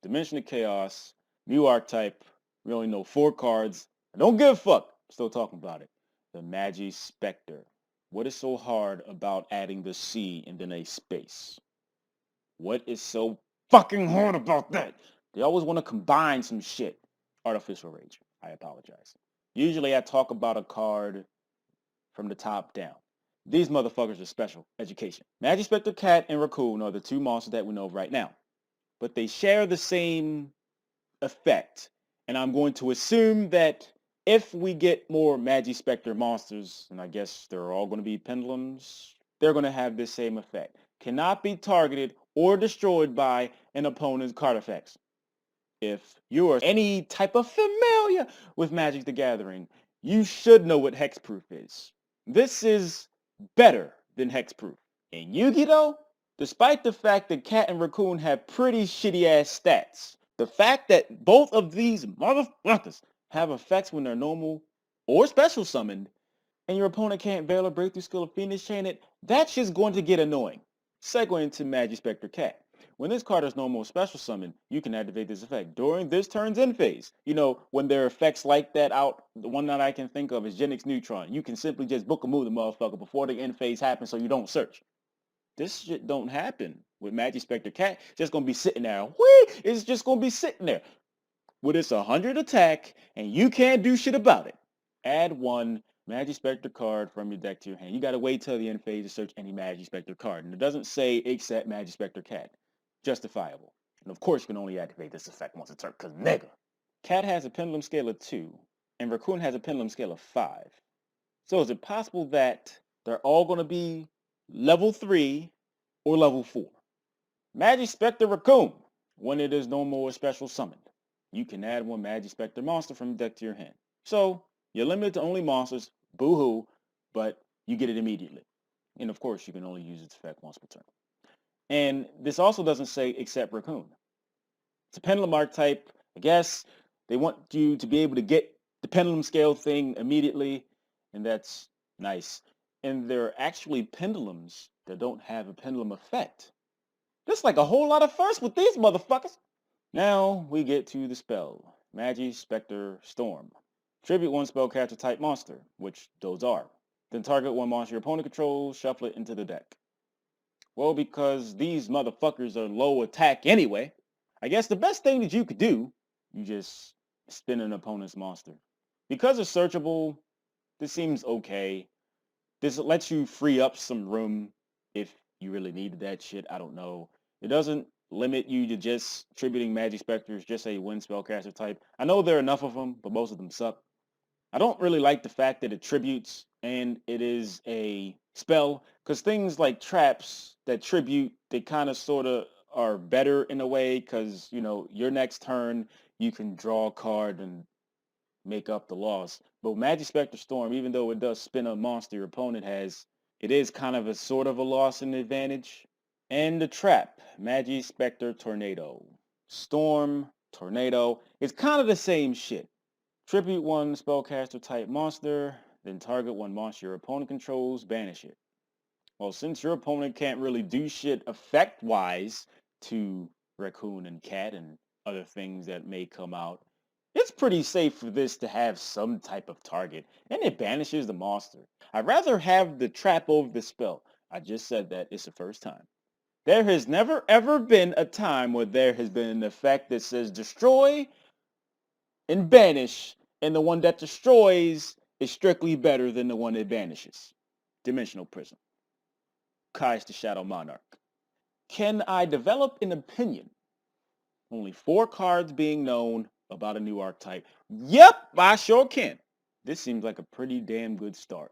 Dimension of Chaos, new archetype. We only know 4 cards. I don't give a fuck. Still talking about it. The Magispecter. What is so hard about adding the C and then a space? What is so fucking hard about that? They always want to combine some shit. Artificial Rage. I apologize. Usually I talk about a card from the top down. These motherfuckers are special education. Magispecter Cat and Raccoon are the 2 monsters that we know of right now. But they share the same effect. And I'm going to assume that if we get more Magispecter monsters, and I guess they're all going to be pendulums, they're going to have this same effect. Cannot be targeted or destroyed by an opponent's card effects. If you are any type of familiar with Magic the Gathering, you should know what Hexproof is. This is better than Hexproof. In Yugioh, despite the fact that Cat and Raccoon have pretty shitty ass stats, the fact that both of these motherfuckers have effects when they're normal or special summoned, and your opponent can't Veil or Breakthrough Skill or Phoenix Chain it, that's just going to get annoying. Segue into Magispecter Cat. When this card is normal or special summon, you can activate this effect during this turn's end phase. You know, when there are effects like that out, the one that I can think of is Genix Neutron. You can simply just book a move the motherfucker before the end phase happens so you don't search. This shit don't happen with Magispecter Cat. It's just gonna be sitting there. Whee! It's just gonna be sitting there with its 100 attack, and you can't do shit about it. Add 1 Magispecter card from your deck to your hand. You gotta wait till the end phase to search any Magispecter card, and it doesn't say except Magispecter Cat. Justifiable. And of course, you can only activate this effect once a turn, cause nigga. Cat has a pendulum scale of 2, and Raccoon has a pendulum scale of 5. So is it possible that they're all gonna be level 3 or level 4? Magispecter Raccoon. When it is normal or special summoned, you can add 1 Magispecter monster from your deck to your hand. So you're limited to only monsters, boo-hoo, but you get it immediately. And of course, you can only use its effect once per turn. And this also doesn't say except Raccoon. It's a pendulum archetype. I guess they want you to be able to get the pendulum scale thing immediately, and that's nice. And there are actually pendulums that don't have a pendulum effect. There's like a whole lot of firsts with these motherfuckers. Now we get to the spell. Magispecter Storm. Tribute 1 spellcaster type monster, which those are. Then target 1 monster your opponent controls, shuffle it into the deck. Well, because these motherfuckers are low attack anyway, I guess the best thing that you could do, you just spin an opponent's monster. Because it's searchable, this seems okay. This lets you free up some room if you really needed that shit. I don't know. It doesn't limit you to just tributing Magispecters, just a 1 spellcaster type. I know there are enough of them, but most of them suck. I don't really like the fact that it tributes and it is a spell, because things like traps that tribute, they kind of sort of are better in a way, because, you know, your next turn, you can draw a card and make up the loss. But Magispecter Storm, even though it does spin a monster your opponent has, it is kind of a sort of a loss and advantage. And the trap, Magispecter Tornado. Storm, Tornado, it's kind of the same shit. Tribute 1 spellcaster type monster, then target 1 monster your opponent controls, banish it. Well, since your opponent can't really do shit effect-wise to Raccoon and Cat and other things that may come out, it's pretty safe for this to have some type of target, and it banishes the monster. I'd rather have the trap over the spell. I just said that it's the first time. There has never ever been a time where there has been an effect that says destroy and banish, and the one that destroys is strictly better than the one that banishes. Dimensional Prism. Kai's the Shadow Monarch. Can I develop an opinion? Only 4 cards being known about a new archetype. Yep, I sure can. This seems like a pretty damn good start.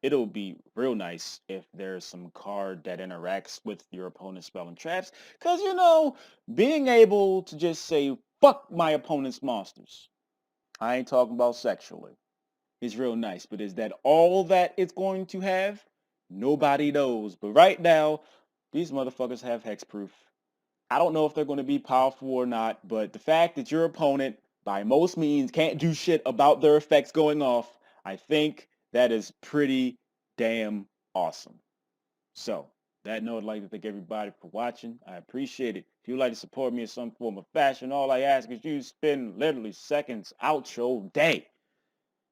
It'll be real nice if there's some card that interacts with your opponent's spell and traps, because, you know, being able to just say, fuck my opponent's monsters. I ain't talking about sexually. It's real nice, but is that all that it's going to have? Nobody knows. But right now, these motherfuckers have hexproof. I don't know if they're going to be powerful or not, but the fact that your opponent, by most means, can't do shit about their effects going off, I think that is pretty damn awesome. So, That note, I'd like to thank everybody for watching. I appreciate it. If you'd like to support me in some form of fashion, all I ask is you spend literally seconds out your day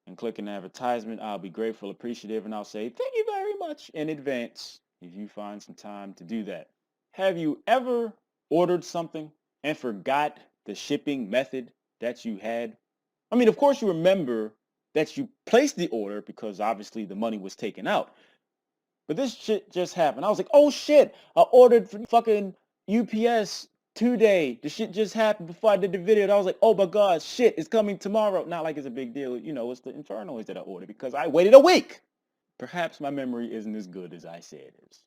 and click an advertisement. I'll be grateful, appreciative, and I'll say thank you very much in advance if you find some time to do that. Have you ever ordered something and forgot the shipping method that you had? I mean, of course you remember that you placed the order because obviously the money was taken out. But this shit just happened. I was like, oh shit, I ordered for fucking UPS today. The shit just happened before I did the video. And I was like, oh my God, shit, it's coming tomorrow. Not like it's a big deal. You know, it's the internals that I ordered because I waited a week. Perhaps my memory isn't as good as I say it is.